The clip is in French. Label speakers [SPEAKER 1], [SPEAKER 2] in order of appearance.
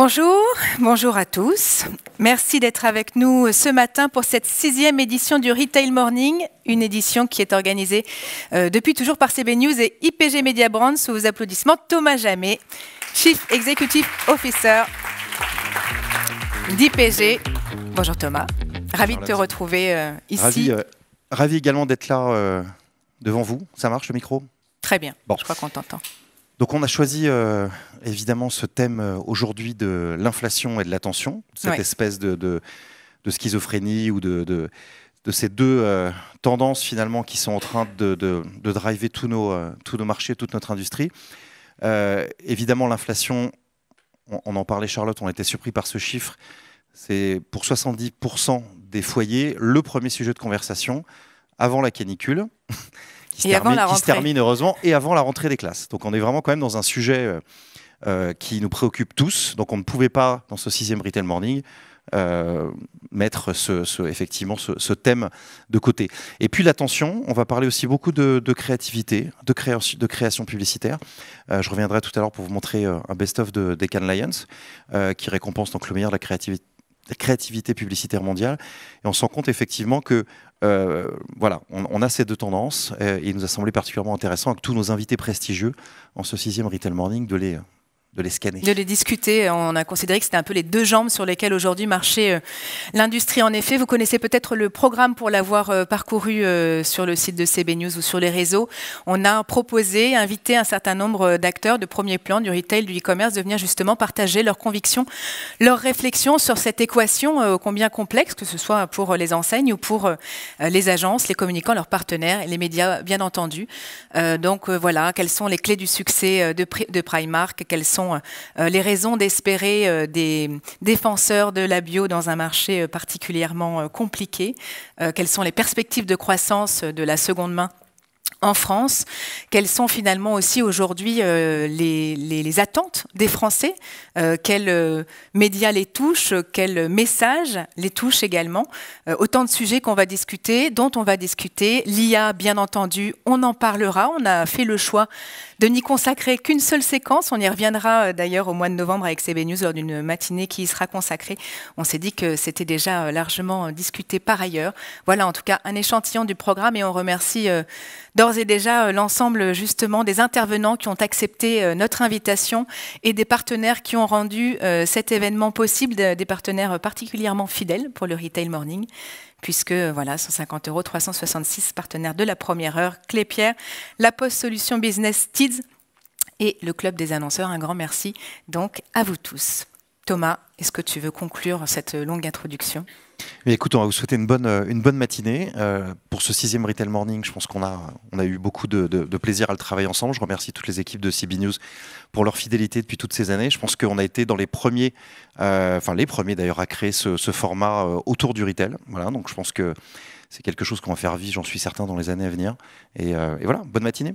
[SPEAKER 1] Bonjour, bonjour à tous. Merci d'être avec nous ce matin pour cette 6e édition du Retail Morning, une édition qui est organisée depuis toujours par CB News et IPG Media Brands. Sous vos applaudissements, Thomas Jamet, Chief Executive Officer d'IPG. Bonjour Thomas, ravi de te retrouver ici.
[SPEAKER 2] Ravi également d'être là devant vous. Ça marche le micro?
[SPEAKER 1] Très bien,
[SPEAKER 2] bon.
[SPEAKER 1] Je crois qu'on t'entend.
[SPEAKER 2] Donc on a choisi évidemment ce thème aujourd'hui de l'inflation et de la tension, cette espèce de schizophrénie ou de ces deux tendances finalement qui sont en train de driver tous nos marchés, toute notre industrie. Évidemment l'inflation, on en parlait Charlotte, on était surpris par ce chiffre, c'est pour 70% des foyers le premier sujet de conversation avant la canicule. Qui se termine heureusement, et avant la rentrée des classes. Donc on est vraiment quand même dans un sujet qui nous préoccupe tous. Donc on ne pouvait pas, dans ce 6e Retail Morning, mettre effectivement ce thème de côté. Et puis l'attention, on va parler aussi beaucoup de créativité, de création publicitaire. Je reviendrai tout à l'heure pour vous montrer un best-of des Cannes Lions, qui récompense donc le meilleur de la créativité publicitaire mondiale. Et on se rend compte effectivement que voilà, on a ces deux tendances et il nous a semblé particulièrement intéressant avec tous nos invités prestigieux en ce 6e Retail Morning de les scanner.
[SPEAKER 1] De les discuter. On a considéré que c'était un peu les deux jambes sur lesquelles aujourd'hui marchait l'industrie. En effet, vous connaissez peut-être le programme pour l'avoir parcouru sur le site de CB News ou sur les réseaux. On a proposé, invité un certain nombre d'acteurs de premier plan du retail, du e-commerce, de venir justement partager leurs convictions, leurs réflexions sur cette équation combien complexe, que ce soit pour les enseignes ou pour les agences, les communicants, leurs partenaires et les médias, bien entendu. Donc voilà, quelles sont les clés du succès de Primark, quelles sont les raisons d'espérer des défenseurs de la bio dans un marché particulièrement compliqué, quelles sont les perspectives de croissance de la seconde main en France, quelles sont finalement aussi aujourd'hui les attentes des Français, quels médias les touchent, quels messages les touchent également. Autant de sujets qu'on va discuter, dont on va discuter. L'IA, bien entendu, on en parlera. On a fait le choix de n'y consacrer qu'une seule séquence. On y reviendra d'ailleurs au mois de novembre avec CB News lors d'une matinée qui y sera consacrée. On s'est dit que c'était déjà largement discuté par ailleurs. Voilà en tout cas un échantillon du programme et on remercie d'ores et déjà l'ensemble justement des intervenants qui ont accepté notre invitation et des partenaires qui ont rendu cet événement possible, des partenaires particulièrement fidèles pour le Retail Morning. Puisque voilà, 150 €, 366 partenaires de la première heure, Clépierre, La Poste Solutions Business, Tids et le Club des annonceurs. Un grand merci donc à vous tous. Thomas, est-ce que tu veux conclure cette longue introduction ?
[SPEAKER 2] Mais écoute, on va vous souhaiter une bonne matinée. Pour ce 6e Retail Morning, je pense qu'on a eu beaucoup de plaisir à le travailler ensemble. Je remercie toutes les équipes de CB News pour leur fidélité depuis toutes ces années. Je pense qu'on a été dans les premiers, les premiers d'ailleurs à créer ce format autour du retail. Voilà, donc je pense que c'est quelque chose qu'on va faire vivre, j'en suis certain, dans les années à venir. Et voilà, bonne matinée.